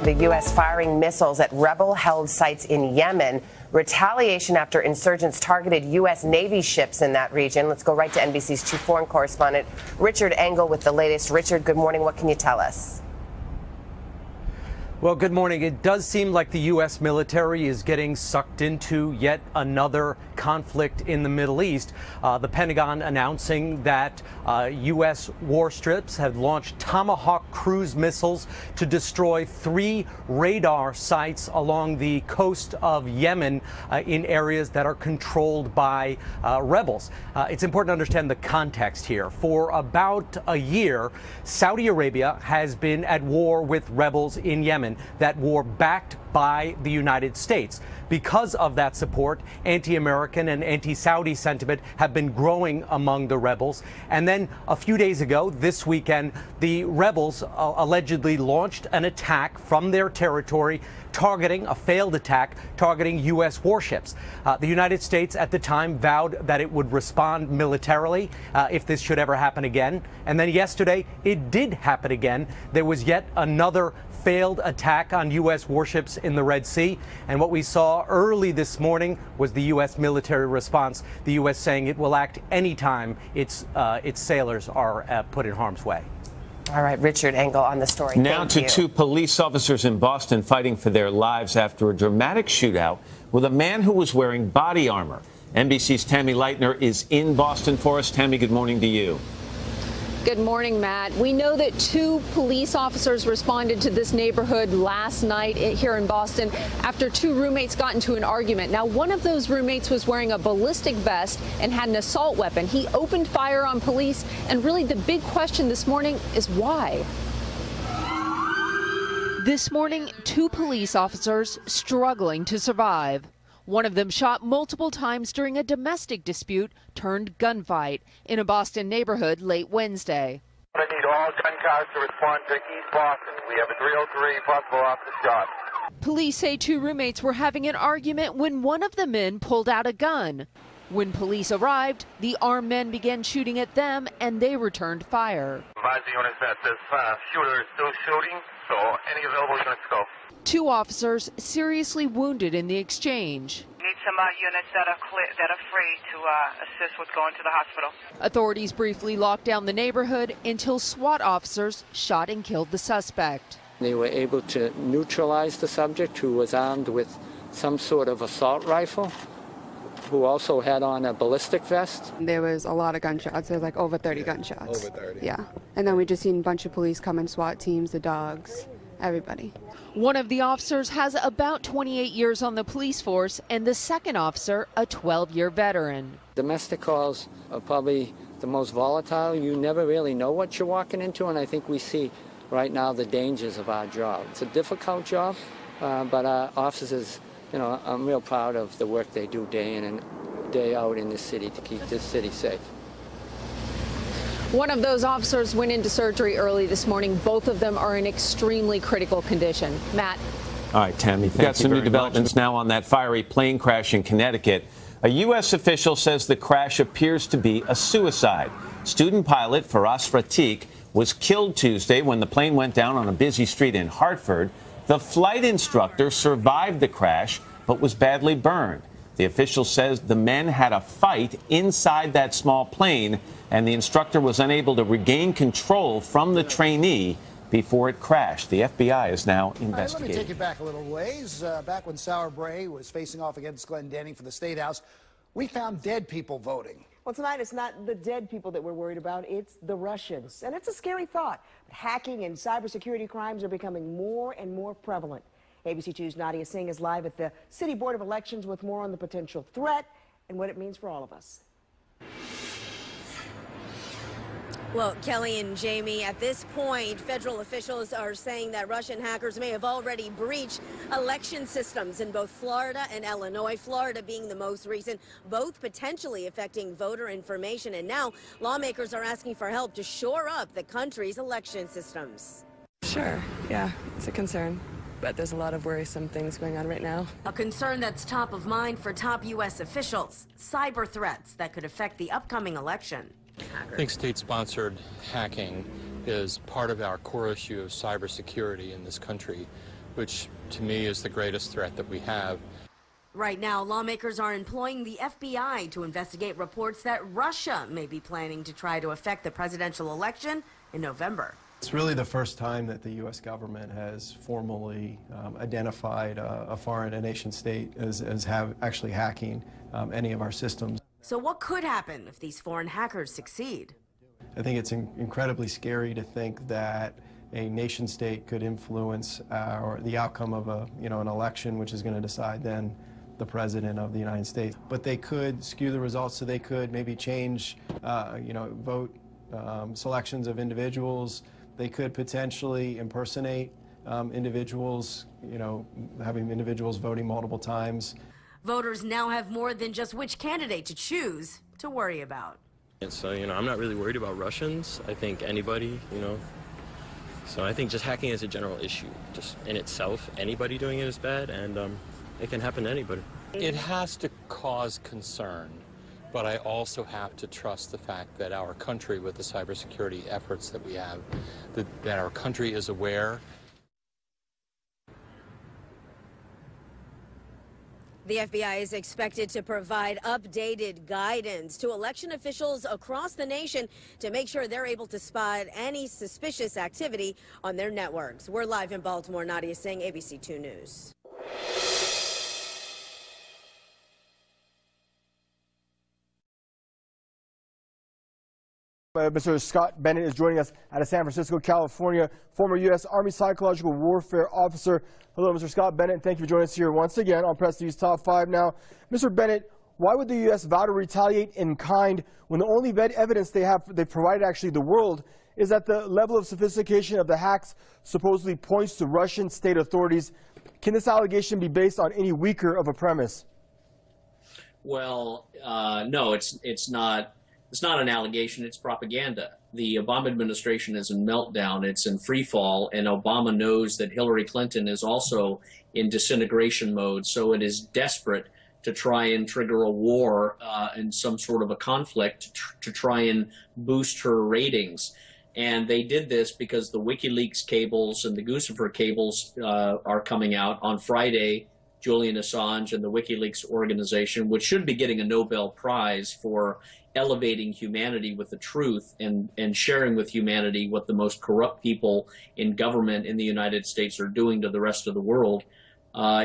The U.S. firing missiles at rebel-held sites in Yemen. Retaliation after insurgents targeted U.S. Navy ships in that region. Let's go right to NBC's chief foreign correspondent, Richard Engel, with the latest. Richard, good morning. What can you tell us? Well, good morning. It does seem like the U.S. military is getting sucked into yet another conflict in the Middle East. The Pentagon announcing that U.S. warships have launched Tomahawk cruise missiles to destroy 3 radar sites along the coast of Yemen in areas that are controlled by rebels. It's important to understand the context here. For about a year, Saudi Arabia has been at war with rebels in Yemen. That war backed by the United States. Because of that support, anti-American and anti-Saudi sentiment have been growing among the rebels. And then a few days ago, this weekend, the rebels allegedly launched an attack from their territory, targeting a failed attack, targeting U.S. warships. The United States at the time vowed that it would respond militarily if this should ever happen again. And then yesterday, it did happen again. There was yet another failed attack on U.S. warships in the Red Sea. And what we saw early this morning was the U.S. military response, the U.S. saying it will act anytime its sailors are put in harm's way. All right, Richard Engel on the story. Now to 2 police officers in Boston fighting for their lives after a dramatic shootout with a man who was wearing body armor. NBC's Tammy Leitner is in Boston for us. Tammy, good morning to you. Good morning, Matt. We know that 2 police officers responded to this neighborhood last night here in Boston after 2 roommates got into an argument. Now, one of those roommates was wearing a ballistic vest and had an assault weapon. He opened fire on police, and really the big question this morning is why? This morning, 2 police officers struggling to survive. One of them shot multiple times during a domestic dispute turned gunfight in a Boston neighborhood late Wednesday. I need all gun cars to respond to East Boston. We have a 303 possible officer shot. Police say 2 roommates were having an argument when one of the men pulled out a gun. When police arrived, the armed men began shooting at them and they returned fire. Advise the units that this shooter is still shooting, so any available units go. 2 officers seriously wounded in the exchange. Need some units that are free to assist with going to the hospital. Authorities briefly locked down the neighborhood until SWAT officers shot and killed the suspect. They were able to neutralize the subject, who was armed with some sort of assault rifle, who also had on a ballistic vest. There was a lot of gunshots. There was like over 30 gunshots. Over 30. Yeah. And then we just seen a bunch of police come in, SWAT teams, the dogs, everybody. One of the officers has about 28 years on the police force, and the second officer, a 12-year veteran. Domestic calls are probably the most volatile. You never really know what you're walking into, and I think we see right now the dangers of our job. It's a difficult job, but our officers, you know, I'm real proud of the work they do day in and day out in this city to keep this city safe. One of those officers went into surgery early this morning. Both of them are in extremely critical condition. Matt. All right, Tammy, we've got some new developments now on that fiery plane crash in Connecticut. A U.S. official says the crash appears to be a suicide. Student pilot Faraz Ratik was killed Tuesday when the plane went down on a busy street in Hartford. The flight instructor survived the crash but was badly burned. The official says the men had a fight inside that small plane, and the instructor was unable to regain control from the trainee before it crashed. The FBI is now investigating. Let me take you back a little ways. Back when Sauer Bray was facing off against Glenn Denning for the State House, we found dead people voting. Well, tonight it's not the dead people that we're worried about, it's the Russians. And it's a scary thought. Hacking and cybersecurity crimes are becoming more and more prevalent. ABC 2's Nadia Singh is live at the City Board of Elections with more on the potential threat and what it means for all of us. Well, Kelly and Jamie, at this point, federal officials are saying that Russian hackers may have already breached election systems in both Florida and Illinois, Florida being the most recent, both potentially affecting voter information. And now lawmakers are asking for help to shore up the country's election systems. Sure, yeah, it's a concern. But there's a lot of worrisome things going on right now. A concern that's top of mind for top U.S. officials, cyber threats that could affect the upcoming election. I think state-sponsored hacking is part of our core issue of cybersecurity in this country. which to me is the greatest threat that we have. Right now, lawmakers are employing the FBI to investigate reports that Russia may be planning to try to affect the presidential election in November. It's really the first time that the U.S. government has formally identified a nation state as actually hacking any of our systems. So what could happen if these foreign hackers succeed? I think it's incredibly scary to think that a nation state could influence the outcome of an election, which is going to decide then the president of the United States. But they could skew the results, so they could maybe change, vote selections of individuals. They could potentially impersonate individuals, having individuals voting multiple times. Voters now have more than just which candidate to choose to worry about. And so, I'm not really worried about Russians. I think anybody, So I think just hacking is a general issue. Just in itself, anybody doing it is bad, and it can happen to anybody. It has to cause concern, but I also have to trust the fact that our country, with the cybersecurity efforts that we have, that our country is aware. The FBI is expected to provide updated guidance to election officials across the nation to make sure they're able to spot any suspicious activity on their networks. We're live in Baltimore. Nadia Singh, ABC 2 News. Mr. Scott Bennett is joining us out of San Francisco, California, former U.S. Army Psychological Warfare Officer. Hello, Mr. Scott Bennett. Thank you for joining us here once again on Press News Top 5 now. Mr. Bennett, why would the U.S. vow to retaliate in kind when the only evidence they've provided actually the world is that the level of sophistication of the hacks supposedly points to Russian state authorities? Can this allegation be based on any weaker of a premise? Well, no, it's not. It's not an allegation, it's propaganda. The Obama administration is in meltdown, it's in free fall, and Obama knows that Hillary Clinton is also in disintegration mode, so it is desperate to try and trigger a war and some sort of a conflict to try and boost her ratings. And they did this because the WikiLeaks cables and the Guccifer cables are coming out on Friday. Julian Assange and the WikiLeaks organization, which should be getting a Nobel Prize for elevating humanity with the truth and sharing with humanity what the most corrupt people in government in the United States are doing to the rest of the world.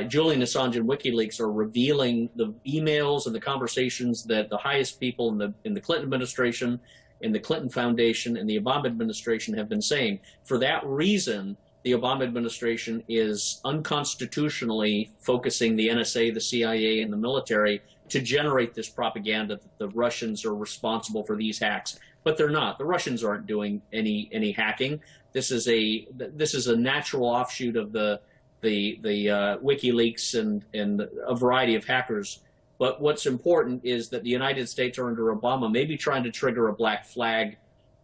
Julian Assange and WikiLeaks are revealing the emails and the conversations that the highest people in the Clinton administration, in the Clinton Foundation, and the Obama administration have been saying. For that reason, the Obama administration is unconstitutionally focusing the NSA, the CIA, and the military to generate this propaganda that the Russians are responsible for these hacks. But they're not. The Russians aren't doing any hacking. This is a natural offshoot of the WikiLeaks and a variety of hackers. But what's important is that the United States are under Obama maybe trying to trigger a black flag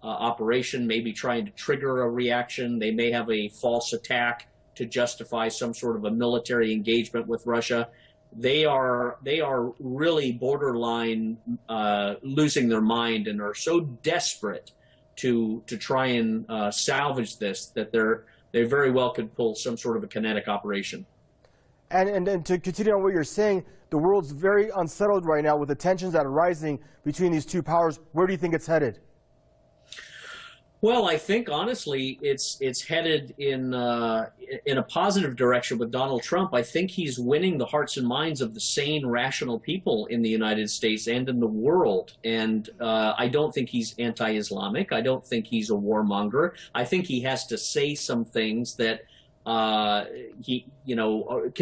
operation, maybe trying to trigger a reaction. They may have a false attack to justify some sort of a military engagement with Russia. They are really borderline losing their mind and are so desperate to try and salvage this that they very well could pull some sort of a kinetic operation. And to continue on what you're saying, the world's very unsettled right now with the tensions that are rising between these two powers. Where do you think it's headed? Well, I think honestly, it's headed in a positive direction with Donald Trump. I think he's winning the hearts and minds of the sane, rational people in the United States and in the world. And I don't think he's anti-Islamic. I don't think he's a warmonger. I think he has to say some things that can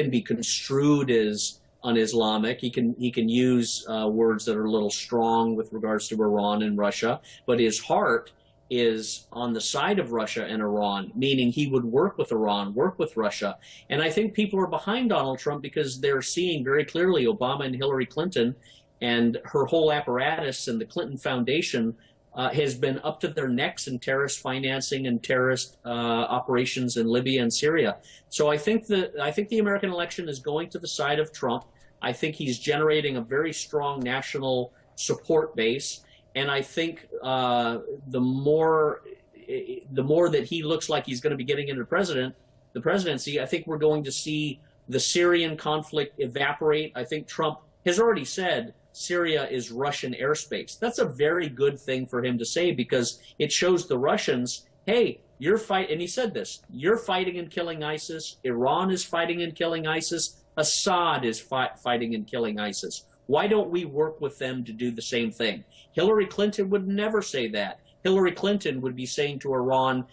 be construed as un-Islamic. He can use words that are a little strong with regards to Iran and Russia, but his heart is on the side of Russia and Iran, meaning he would work with Iran, work with Russia. And I think people are behind Donald Trump because they're seeing very clearly Obama and Hillary Clinton and her whole apparatus and the Clinton Foundation has been up to their necks in terrorist financing and terrorist operations in Libya and Syria. So I think the American election is going to the side of Trump. I think he's generating a very strong national support base. And I think the more that he looks like he's going to be getting into president, the presidency, I think we're going to see the Syrian conflict evaporate. I think Trump has already said Syria is Russian airspace. That's a very good thing for him to say, because it shows the Russians, hey, you're fighting, and he said this, you're fighting and killing ISIS. Iran is fighting and killing ISIS. Assad is fighting and killing ISIS. Why don't we work with them to do the same thing? Hillary Clinton would never say that. Hillary Clinton would be saying to Iran,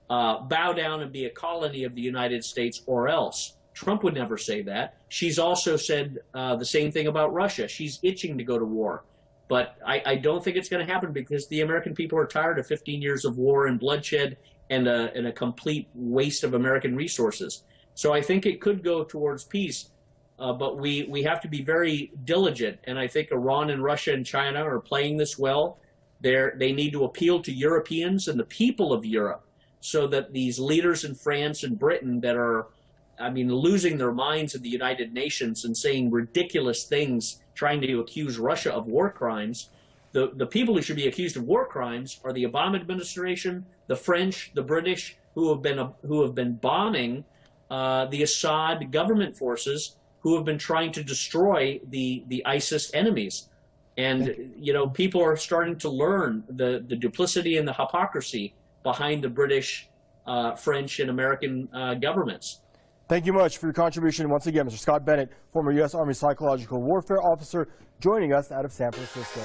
bow down and be a colony of the United States or else. Trump would never say that. She's also said the same thing about Russia. She's itching to go to war. But I don't think it's going to happen, because the American people are tired of 15 years of war and bloodshed and a complete waste of American resources. So I think it could go towards peace. But we have to be very diligent. And I think Iran and Russia and China are playing this well. They need to appeal to Europeans and the people of Europe, so that these leaders in France and Britain that are, losing their minds in the United Nations and saying ridiculous things, trying to accuse Russia of war crimes. The people who should be accused of war crimes are the Obama administration, the French, the British, who have been bombing the Assad government forces, who have been trying to destroy the ISIS enemies. And, people are starting to learn the duplicity and the hypocrisy behind the British, French, and American governments. Thank you much for your contribution once again, Mr. Scott Bennett, former U.S. Army Psychological Warfare Officer, joining us out of San Francisco.